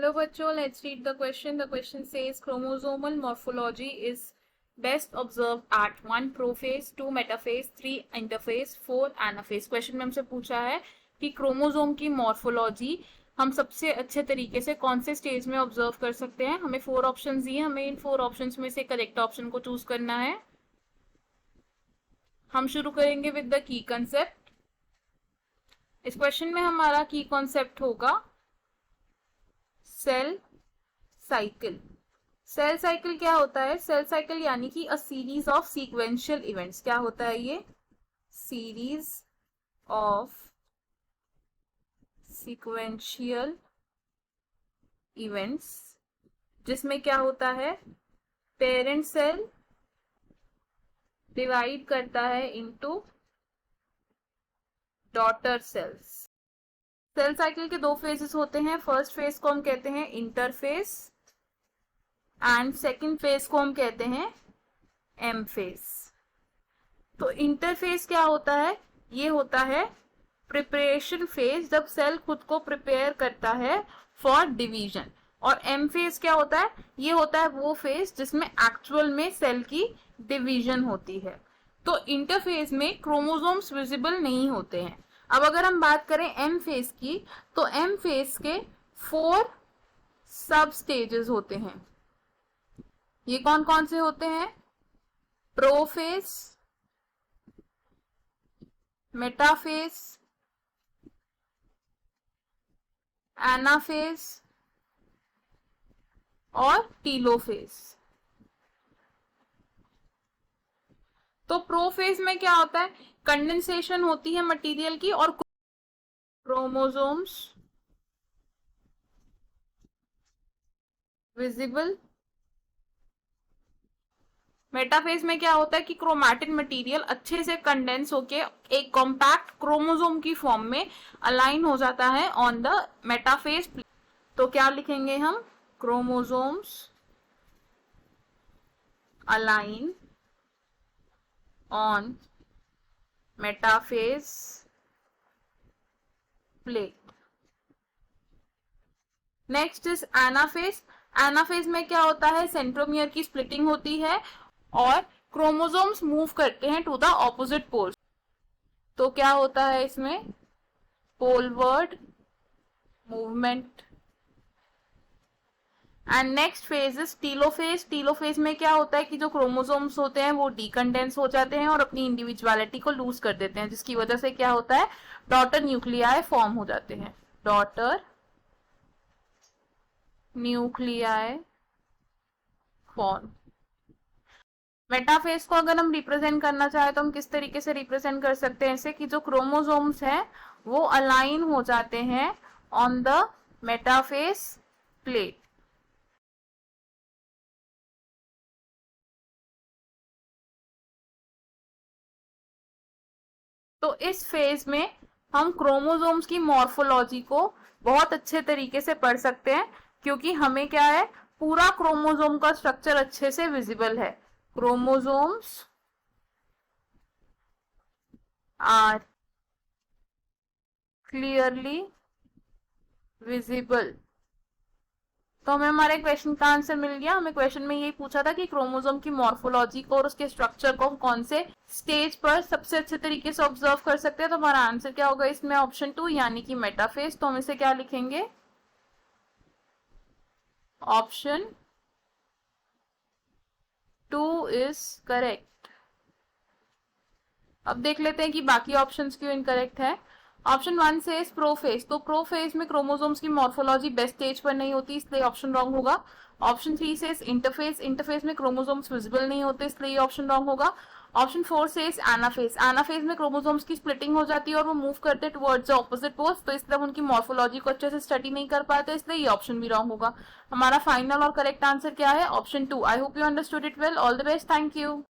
Hello बच्चों, let's read the question. The question says chromosomal morphology is best observed at 1 prophase, 2 metaphase, 3 interphase, 4 anaphase. Question में हमसे पूछा है कि chromosome की मॉर्फोलॉजी हम सबसे अच्छे तरीके से कौन से स्टेज में ऑब्जर्व कर सकते हैं. हमें 4 ऑप्शंस दिए, हमें इन 4 ऑप्शंस में से करेक्ट ऑप्शन को चूज करना है. हम शुरू करेंगे विद द की कंसेप्ट. इस क्वेश्चन में हमारा की कॉन्सेप्ट होगा सेल साइकिल. सेल साइकिल क्या होता है? सेल साइकिल यानी कि a series of sequential events. क्या होता है ये? सीरीज ऑफ सीक्वेंशियल इवेंट्स जिसमें क्या होता है, पेरेंट सेल डिवाइड करता है into daughter cells. Cell cycle के 2 फेजेस होते हैं. फर्स्ट फेज को हम कहते हैं इंटरफेज एंड सेकंड फेज को हम कहते हैं एम फेज. तो इंटरफेज क्या होता है? ये होता है प्रिपरेशन फेज, जब सेल खुद को प्रिपेयर करता है फॉर डिवीजन. और एम फेज क्या होता है? ये होता है वो फेज जिसमें एक्चुअल में सेल की डिवीजन होती है. तो इंटरफेज में क्रोमोसोम्स विजिबल नहीं होते हैं. अब अगर हम बात करें एम फेज की, तो एम फेज के 4 सब स्टेजेस होते हैं. ये कौन कौन से होते हैं? प्रोफेज, मेटाफेज, एनाफेज और टीलोफेज. तो प्रोफेज में क्या होता है? कंडेंसेशन होती है मटेरियल की और क्रोमोसोम्स विजिबल. मेटाफेज में क्या होता है कि क्रोमैटिन मटेरियल अच्छे से कंडेंस होके एक कॉम्पैक्ट क्रोमोसोम की फॉर्म में अलाइन हो जाता है ऑन द मेटाफेज. तो क्या लिखेंगे हम? Chromosomes align on metaphase plate. Next is anaphase. Anaphase में क्या होता है? सेंट्रोमियर की स्प्लिटिंग होती है और क्रोमोसोम्स मूव करते हैं टू द ऑपोजिट पोल्स. तो क्या होता है इसमें? Poleward movement. And next phase is telophase. Telophase में क्या होता है कि जो क्रोमोसोम्स होते हैं वो डीकंडेंस हो जाते हैं और अपनी इंडिविजुअलिटी को लूज कर देते हैं, जिसकी वजह से क्या होता है? डॉटर न्यूक्लियाई फॉर्म हो जाते हैं. Daughter nuclei form. मेटाफेज को अगर हम रिप्रेजेंट करना चाहे तो हम किस तरीके से रिप्रेजेंट कर सकते हैं ऐसे कि जो क्रोमोसोम्स हैं वो अलाइन हो जाते हैं ऑन द मेटाफेज प्लेट. तो इस फेज में हम क्रोमोसोम्स की मॉर्फोलॉजी को बहुत अच्छे तरीके से पढ़ सकते हैं, क्योंकि हमें क्या है, पूरा क्रोमोसोम का स्ट्रक्चर अच्छे से विजिबल है. Chromosomes are clearly visible. तो हमें हमारे क्वेश्चन का आंसर मिल गया. हमें क्वेश्चन में यही पूछा था कि क्रोमोसोम की मॉर्फोलॉजी को और उसके स्ट्रक्चर को हम कौन से स्टेज पर सबसे अच्छे तरीके से ऑब्जर्व कर सकते हैं. तो हमारा आंसर क्या होगा इसमें? ऑप्शन 2 यानी कि मेटाफेज. तो हम इसे क्या लिखेंगे? Option 2 is correct. अब देख लेते हैं कि बाकी ऑप्शंस क्यों इनकरेक्ट है. ऑप्शन 1 से प्रोफेज. तो प्रोफेज में क्रोमोसोम्स की मॉर्फोलॉजी बेस्ट स्टेज पर नहीं होती, इसलिए ऑप्शन रॉन्ग होगा. ऑप्शन 3 से इंटरफेज. इंटरफेज में क्रोमोसोम्स विजिबल नहीं होते, इसलिए ये ऑप्शन रॉन्ग होगा. ऑप्शन 4 से एनाफेज. एनाफेज में क्रोमोसोम्स की स्प्लिटिंग हो जाती है और वो मूव करते हैं टुवर्ड्स द ऑपोजिट पोल्स, तो इसलिए हम उनकी मॉर्फोलॉजी को अच्छे से स्टडी नहीं कर पाते, इसलिए ये ऑप्शन भी रॉन्ग होगा. हमारा फाइनल और करेक्ट आंसर क्या है? Option 2. I hope you understood it well. All the best. Thank you.